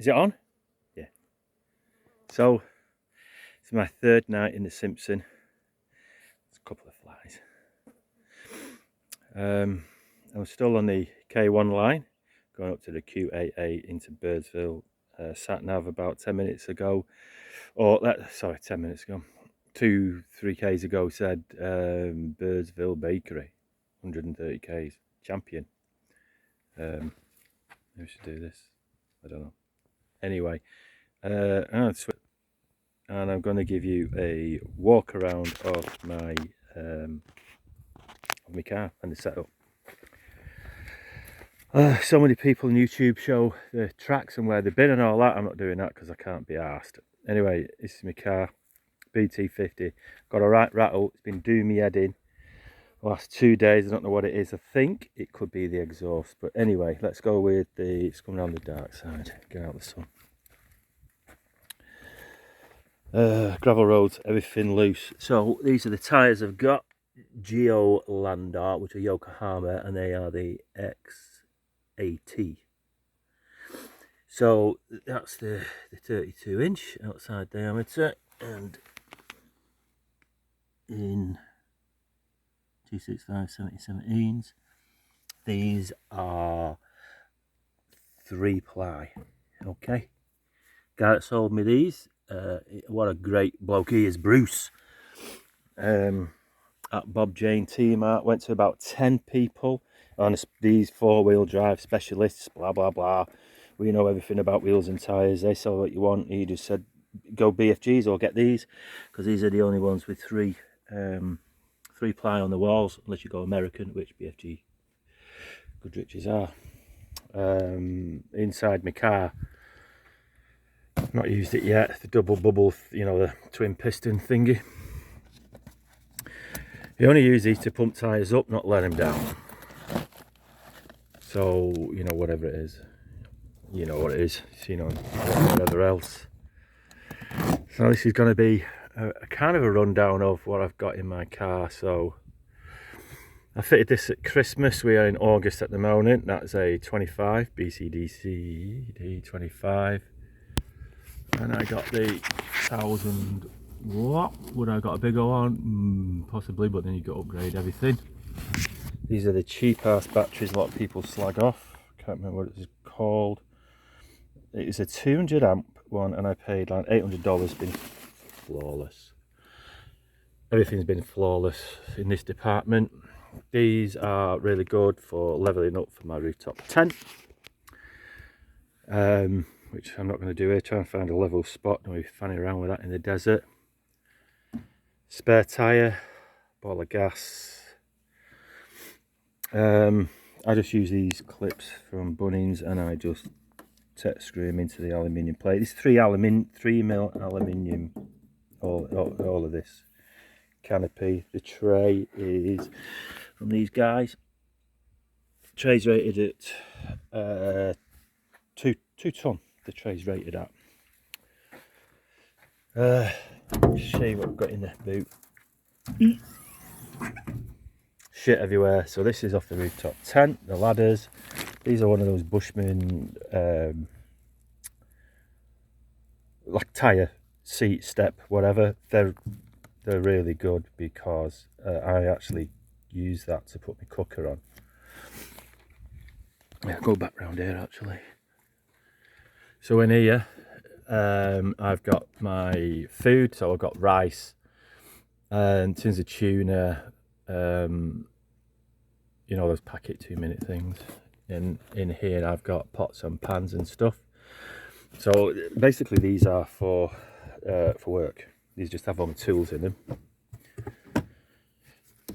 Is it on? Yeah. So, it's my third night in the Simpson. There's a couple of flies. I'm still on the K1 line, going up to the Q88 into Birdsville. Sat nav about 10 minutes ago, sorry, 10 minutes ago. 2-3 Ks ago said Birdsville Bakery, 130 Ks, champion. Who should do this? I don't know. Anyway, and I'm going to give you a walk around of my car and the setup. So many people on YouTube show the tracks and where they've been and all that. I'm not doing that because I can't be arsed. Anyway, this is my car, BT50. Got a right rattle. It's been doing me head in the last 2 days. I don't know what it is. I think it could be the exhaust. But anyway, let's go with it's coming on the dark side. Get out the sun. Gravel roads, everything loose. So these are the tyres I've got. Geo Landar, which are Yokohama, and they are the XAT. So that's the 32-inch outside diameter, and in 265 70/17s, these are 3-ply. Okay, guy that sold me these, what a great bloke he is, Bruce. At Bob Jane T-Mart, went to about 10 people on these 4-wheel drive specialists, blah blah blah. We know everything about wheels and tyres. They sell what you want. He just said go BFGs or get these, because these are the only ones with 3-ply on the walls, unless you go American, which BFG Goodriches are. Inside my car, not used it yet, the double bubble, you know, the twin piston thingy. You only use these to pump tyres up, not let them down. So, you know, whatever it is, you know what it is, you know, whatever else. So this is going to be a kind of a rundown of what I've got in my car. So I fitted this at Christmas. We are in August at the moment. That's a 25 BCDC D25, and I got the 1000 watt. Would I got a bigger one? Possibly, but then you got to upgrade everything. These are the cheap ass batteries a lot of people slag off. Can't remember what it's called. It is a 200 amp one, and I paid like $800. Been flawless. Everything's been flawless in this department. These are really good for leveling up for my rooftop tent, which I'm not going to do here. Try and find a level spot. Don't be fanning around with that in the desert. Spare tyre, ball of gas. I just use these clips from Bunnings, and I just screw them into the aluminium plate. It's 3mm aluminium. All of this canopy. The tray is from these guys. The tray's rated at 2 ton. The tray's rated at. Show you what I've got in the boot. Shit everywhere. So this is off the rooftop tent. The ladders. These are one of those Bushman like tyre seat step whatever. They're really good because I actually use that to put my cooker on. Yeah, go back round here actually. So in here I've got my food. So I've got rice and tins of tuna, you know, those packet 2-minute things. And in here I've got pots and pans and stuff. So basically these are for work. These just have all the tools in them.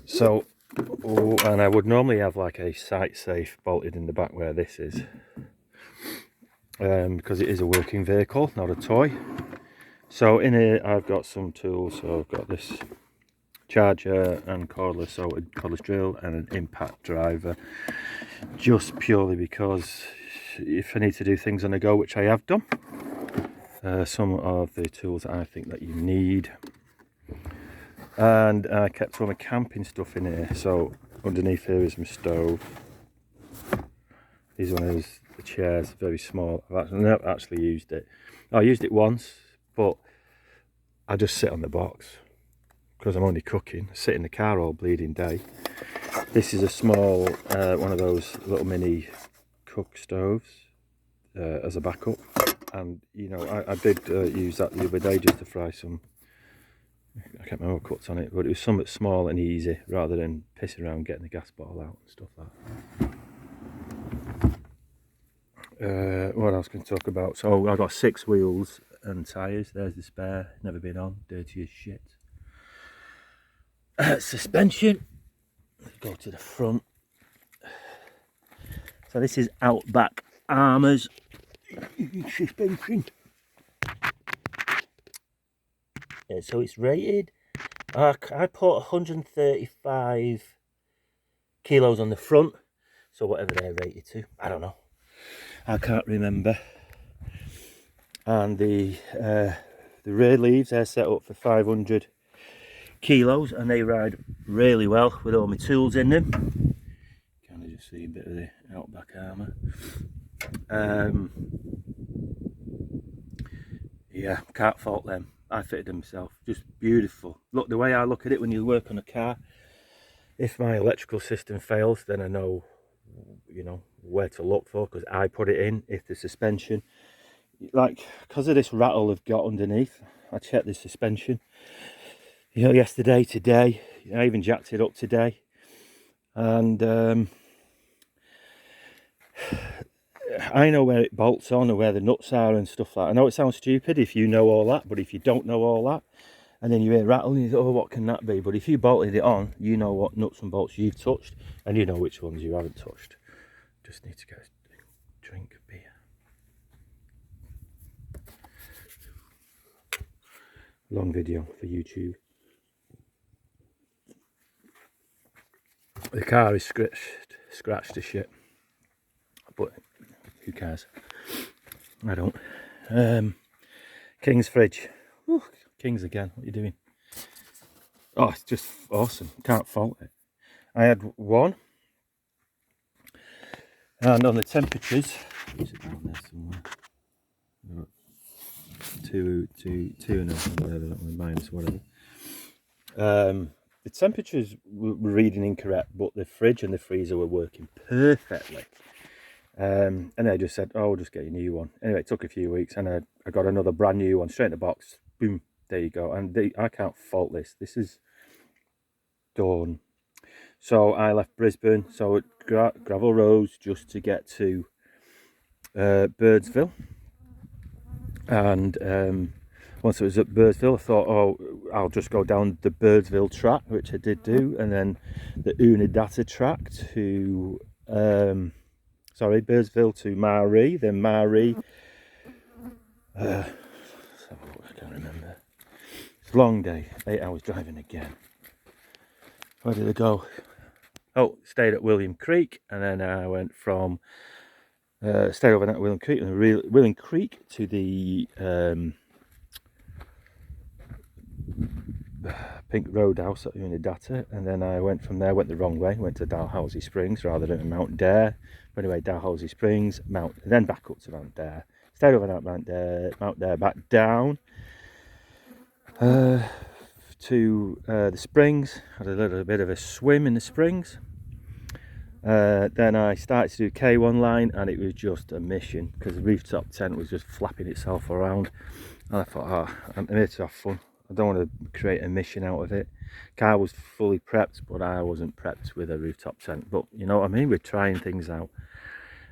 So, and I would normally have like a site safe bolted in the back where this is, because it is a working vehicle, not a toy. So in here I've got some tools. So I've got this charger and cordless drill and an impact driver, just purely because if I need to do things on the go, which I have done. Some of the tools that I think that you need, and I kept all my camping stuff in here. So underneath here is my stove. These one is the chair's very small. I've never actually used it. I used it once, but I just sit on the box because I'm only cooking. I sit in the car all bleeding day. This is a small, one of those little mini cook stoves as a backup. And, you know, I did use that the other day just to fry some, I can't remember what cuts on it, but it was something small and easy rather than pissing around getting the gas bottle out and stuff like that. What else can I talk about? So I've got 6 wheels and tyres. There's the spare, never been on, dirty as shit. Suspension, let's go to the front. So this is Outback Armour's suspension. Yeah, so it's rated. I put 135 kilos on the front, so whatever they're rated to, I don't know. I can't remember. And the rear leaves, they're set up for 500 kilos and they ride really well with all my tools in them. Kind of just see a bit of the Outback Armour. Yeah, can't fault them. I fitted them myself, just beautiful. Look, the way I look at it when you work on a car, if my electrical system fails, then I know, you know, where to look for, because I put it in. If the suspension, like, because of this rattle I've got underneath, I checked the suspension, you know, yesterday, today, I even jacked it up today, and I know where it bolts on and where the nuts are and stuff like that. I know it sounds stupid if you know all that, but if you don't know all that, and then you hear rattling, you think, oh, what can that be? But if you bolted it on, you know what nuts and bolts you've touched, and you know which ones you haven't touched. Just need to get a drink of beer. Long video for YouTube. The car is scratched to shit, but who cares? I don't. King's fridge. Whew, King's again. What are you doing? Oh, it's just awesome. Can't fault it. I had one, and on the temperatures, is it down there somewhere? Two and a whatever, minus whatever. The temperatures were reading incorrect, but the fridge and the freezer were working perfectly. And they just said, oh, we'll just get you a new one. Anyway, it took a few weeks, and I got another brand new one straight in the box. Boom, there you go. And I can't fault this. This is done. So I left Brisbane, so gravel roads just to get to Birdsville. And once it was at Birdsville, I thought, oh, I'll just go down the Birdsville track, which I did do, and then the Unadata track to, Birdsville to Marie, then Marie, I can't remember. It's a long day, 8 hours driving again. Where did I go? Oh, stayed at William Creek, and then I went from, stayed overnight at William Creek, and William Creek to the Pink Roadhouse at Unadata, and then I went from there, went the wrong way, went to Dalhousie Springs rather than Mount Dare. But anyway, Dalhousie Springs, then back up to Mount Dare. Stayed overnight at Mount Dare, back down to the springs, had a little bit of a swim in the springs. Then I started to do K1 line, and it was just a mission because the rooftop tent was just flapping itself around, and I thought, oh, I'm here to have fun. I don't want to create a mission out of it. Car was fully prepped, but I wasn't prepped with a rooftop tent. But you know what I mean, we're trying things out.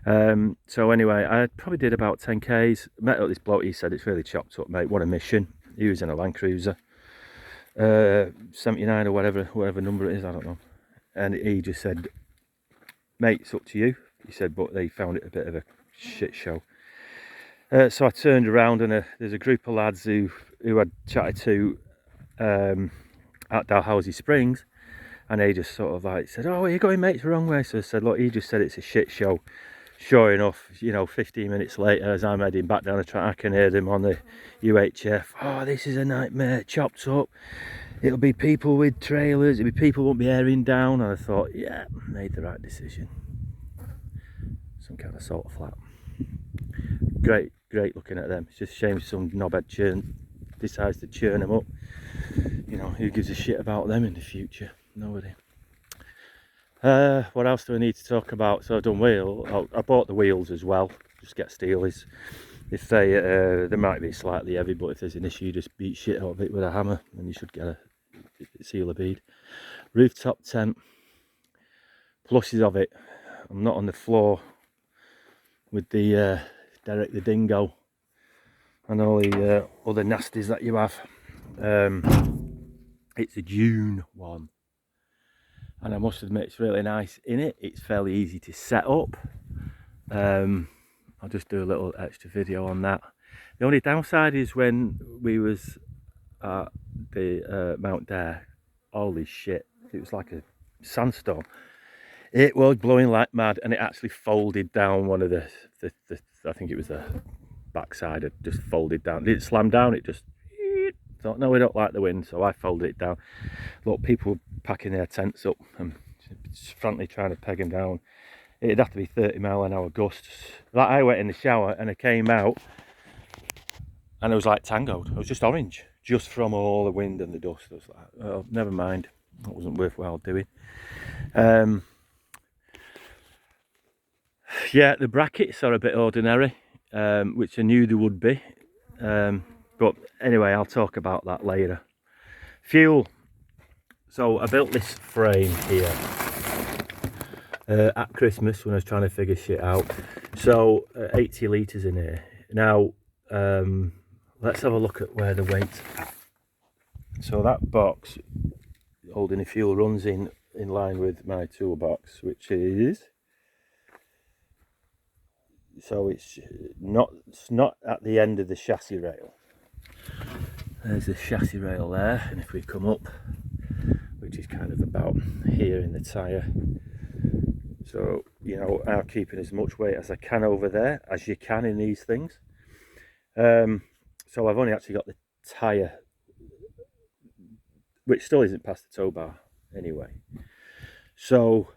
So anyway, I probably did about 10Ks. Met up this bloke, he said, it's really chopped up, mate, what a mission. He was in a Land Cruiser, 79 or whatever number it is, I don't know. And he just said, mate, it's up to you. He said, but they found it a bit of a shit show. So I turned around, and there's a group of lads who I'd chatted to at Dalhousie Springs, and they just sort of like said, oh, where are you going, mate? It's the wrong way. So I said, look, he just said it's a shit show. Sure enough, you know, 15 minutes later, as I'm heading back down the track, I can hear them on the UHF. Oh, this is a nightmare, chopped up. It'll be people with trailers, it'll be people won't be airing down. And I thought, yeah, made the right decision. Some kind of salt flat. great looking at them. It's just a shame some knobhead decides to churn them up. You know, who gives a shit about them in the future? Nobody. What else do I need to talk about? So I've done I bought the wheels as well. Just get steelies. If they might be slightly heavy, but if there's an issue, just beat shit out of it with a hammer and you should get a sealer bead. Rooftop tent. Pluses of it, I'm not on the floor with the Derek the Dingo and all the other nasties that you have. It's a June one, and I must admit it's really nice in it. It's fairly easy to set up. I'll just do a little extra video on that. The only downside is when we was at the Mount Dare, holy shit, it was like a sandstorm. It was blowing like mad, and it actually folded down one of the I think it was the backside, it just folded down. It didn't slam down, it just thought, no, we don't like the wind, so I folded it down. Look, people packing their tents up and frantically trying to peg them down. It'd have to be 30-mile-an-hour gusts. Like, I went in the shower and I came out and I was like tangoed. I was just orange, just from all the wind and the dust. I was like, oh, never mind, that wasn't worthwhile doing. Yeah, the brackets are a bit ordinary, which I knew they would be. But anyway, I'll talk about that later. Fuel. So I built this frame here at Christmas when I was trying to figure shit out. So 80 litres in here. Now, let's have a look at where the weight's at. So that box holding the fuel runs in line with my toolbox, which is... So it's not at the end of the chassis rail. There's the chassis rail there, and if we come up, which is kind of about here in the tyre, so you know, I'm keeping as much weight as I can over there as you can in these things. So I've only actually got the tyre, which still isn't past the tow bar anyway. So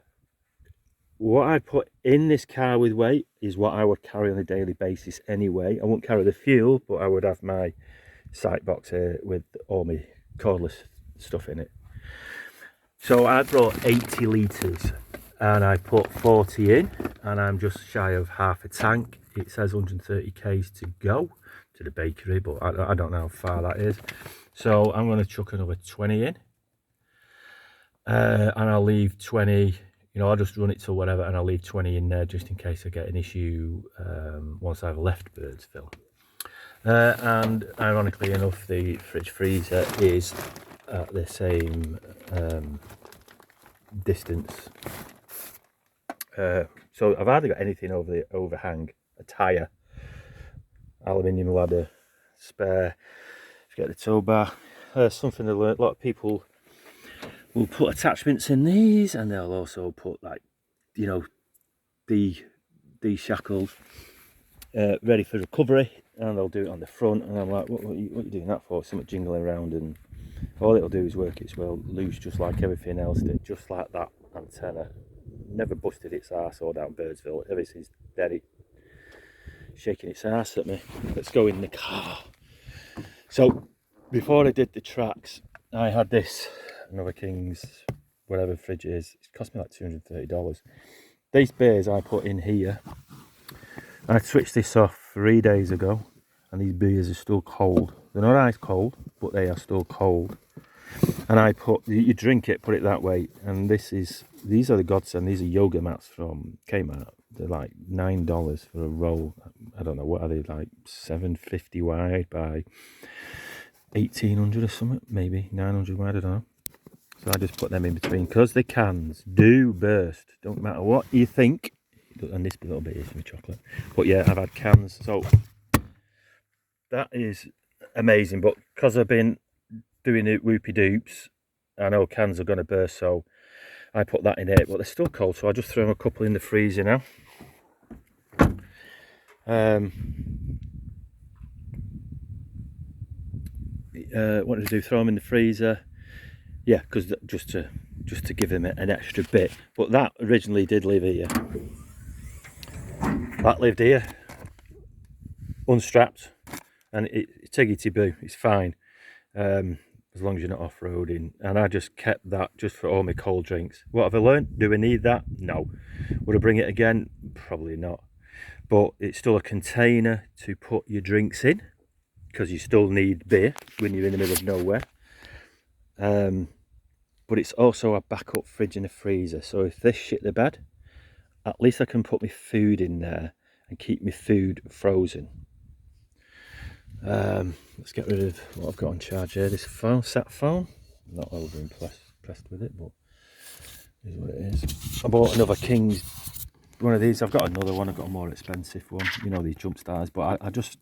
what I put in this car with weight is what I would carry on a daily basis anyway. I wouldn't carry the fuel, but I would have my sight box here with all my cordless stuff in it. So I brought 80 litres and I put 40 in, and I'm just shy of half a tank. It says 130 k's to go to the bakery, but I don't know how far that is. So I'm going to chuck another 20 in, and I'll leave 20. You know, I'll just run it to whatever, and I'll leave 20 in there just in case I get an issue once I've left Birdsville. And ironically enough, the fridge freezer is at the same distance. So I've hardly got anything over the overhang. A tyre, aluminium ladder, spare. Get the tow bar. Something I learned, a lot of people will put attachments in these, and they'll also put, like, you know, these shackles ready for recovery, and they'll do it on the front, and I'm like, what are you doing that for? Something jingling around, and all it'll do is work its way loose, just like everything else did, just like that antenna. Never busted its arse all down Birdsville. Everything's dead, shaking its arse at me. Let's go in the car. So before I did the tracks, I had this another King's whatever fridge it is. It cost me like $230. These beers I put in here, I switched this off 3 days ago, and these beers are still cold. They're not ice cold, but they are still cold. And I put, you drink it, put it that way, and these are the godsend. These are yoga mats from Kmart. They're like $9 for a roll. I don't know, what are they, like $7.50 wide by 1800 or something, maybe 900 wide, I don't know. So I just put them in between, because the cans do burst. Don't matter what you think. And this little bit is for chocolate. But yeah, I've had cans, so that is amazing. But because I've been doing the whoopie doops, I know cans are going to burst, so I put that in it. But they're still cold, so I just throw a couple in the freezer now. What did I do? Throw them in the freezer. Yeah, because just to give them an extra bit. But that originally did live here. That lived here. unstrapped, and it's tiggity boo, it's fine, as long as you're not off-roading. And I just kept that just for all my cold drinks. What have I learned? Do I need that? No. Would I bring it again? Probably not. But it's still a container to put your drinks in, because you still need beer when you're in the middle of nowhere. But it's also a backup fridge and a freezer, so if this shit the bed, at least I can put my food in there and keep my food frozen. Let's get rid of what I've got on charge here. This phone, sat phone. I'm not over impressed with it, but it is what it is. I bought another King's, one of these. I've got another one. I've got a more expensive one. You know, these jump stars. But I just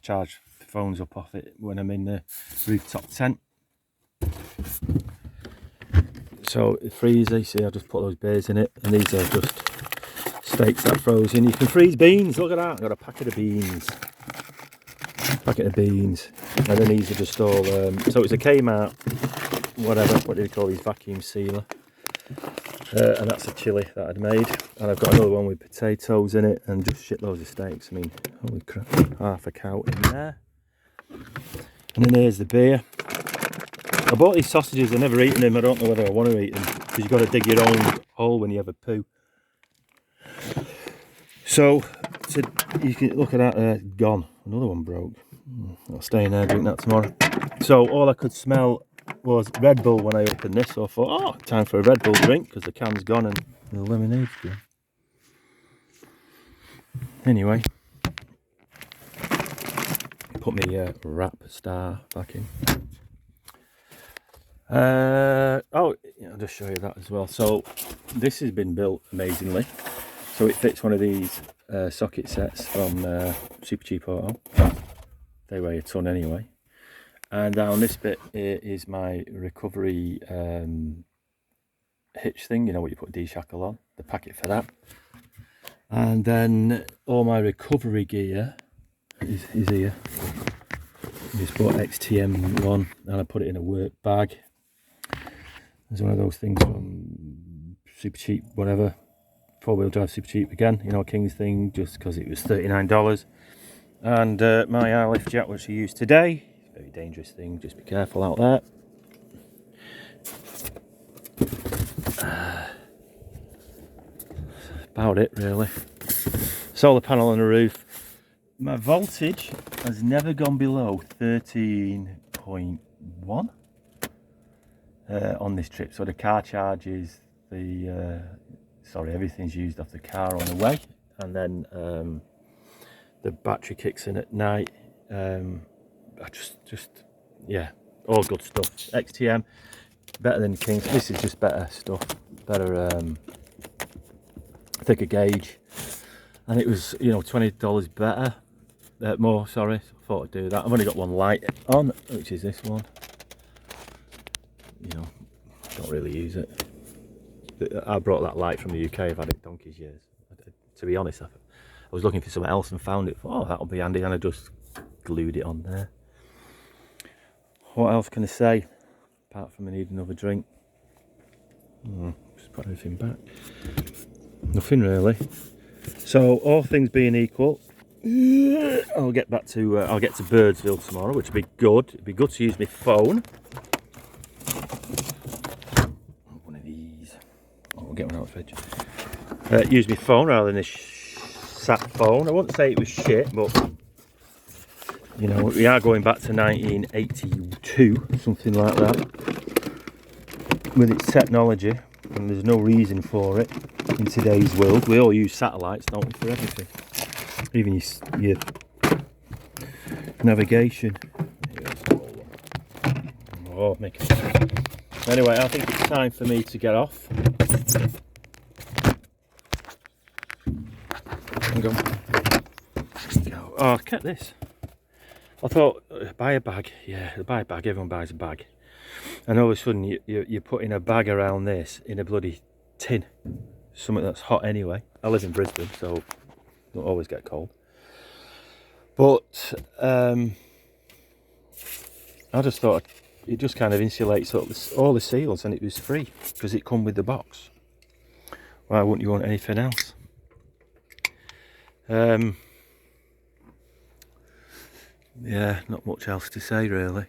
charge phones up off it when I'm in the rooftop tent. So the freezer, you see, I just put those beers in it, and these are just steaks that are frozen. You can freeze beans. Look at that. I've got a packet of beans. And then these are just all so it's a Kmart, whatever, what do they call these, vacuum sealer, and that's a chilli that I'd made. And I've got another one with potatoes in it and just shitloads of steaks. I mean, holy crap, half a cow in there. And then here's the beer. I bought these sausages, I've never eaten them. I don't know whether I want to eat them, because you've got to dig your own hole when you have a poo. So you can look at that, gone. Another one broke. I'll stay in there, drink that tomorrow. So all I could smell was Red Bull when I opened this, so I thought, oh, time for a Red Bull drink, because the can's gone and the lemonade's gone. Anyway, put my wrap star back in. Oh, yeah, I'll just show you that as well. So this has been built amazingly. So it fits one of these socket sets from Super Cheap Auto. They weigh a ton anyway. And down this bit is my recovery hitch thing, you know, what you put D-shackle on, the packet for that. And then all my recovery gear is here. I just bought XTM one, and I put it in a work bag. There's one of those things from Super Cheap, whatever, 4-wheel drive Super Cheap again, you know, King's thing, just because it was $39. And my airlift jack, which I used today, very dangerous thing, just be careful out there. About it really. Solar panel on the roof. My voltage has never gone below 13.1 on this trip. So the car charges, everything's used off the car on the way, and then the battery kicks in at night. Yeah, all good stuff. XTM, better than King's. This is just better stuff, better, thicker gauge, and it was, you know, $20 better, more. Sorry, I thought I'd do that. I've only got one light on, which is this one. You know, don't really use it. I brought that light from the UK. I've had it donkey's years. To be honest, I was looking for something else and found it. Oh, that'll be handy, and I just glued it on there. What else can I say apart from I need another drink? Just put everything back. Nothing really. So all things being equal, I'll get to Birdsville tomorrow, which will be good. It'd be good to use my phone. One of these. I'll get one out of the fridge. Use my phone rather than this sat phone. I wouldn't say it was shit, but you know, we are going back to 1982, something like that, with its technology, and there's no reason for it in today's world. We all use satellites, don't we, for everything, even your navigation. Oh, make it. Anyway, I think it's time for me to get off. Go. Oh, look at this. I thought, buy a bag. Yeah, buy a bag. Everyone buys a bag. And all of a sudden, you're putting a bag around this in a bloody tin. Something that's hot anyway. I live in Brisbane, so don't always get cold. But I just thought it just kind of insulates all the seals, and it was free because it come with the box. Why wouldn't you want anything else? yeah, not much else to say really.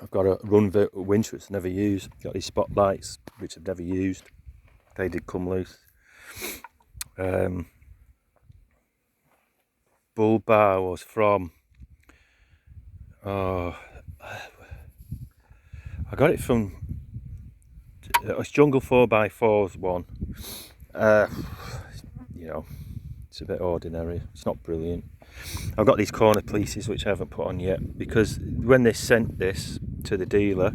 I've got a run winch which I've never used. Got these spotlights which I've never used. They did come loose. Bull bar was from, oh, I got it from, it's Jungle 4x4's one. You know, it's a bit ordinary, it's not brilliant. I've got these corner pieces which I haven't put on yet, because when they sent this to the dealer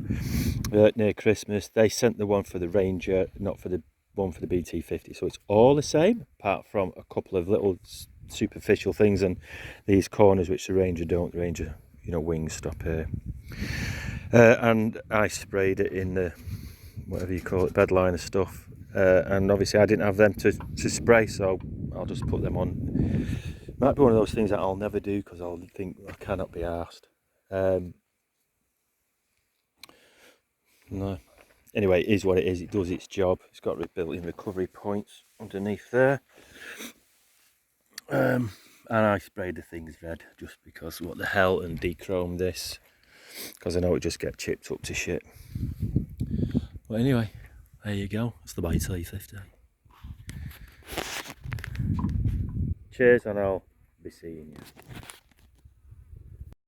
near Christmas, they sent the one for the Ranger, not for the one for the BT50. So it's all the same, apart from a couple of little superficial things and these corners which the Ranger don't. The Ranger, you know, wings stop here. And I sprayed it in the, whatever you call it, bedliner stuff. And obviously I didn't have them to spray, so I'll just put them on. Might be one of those things that I'll never do because I'll think I cannot be arsed. No. Anyway, it is what it is. It does its job. It's got built-in recovery points underneath there. And I sprayed the things red just because what the hell, and dechrome this because I know it just get chipped up to shit. But anyway, there you go. That's the BT50. Cheers, and I'll be seeing you.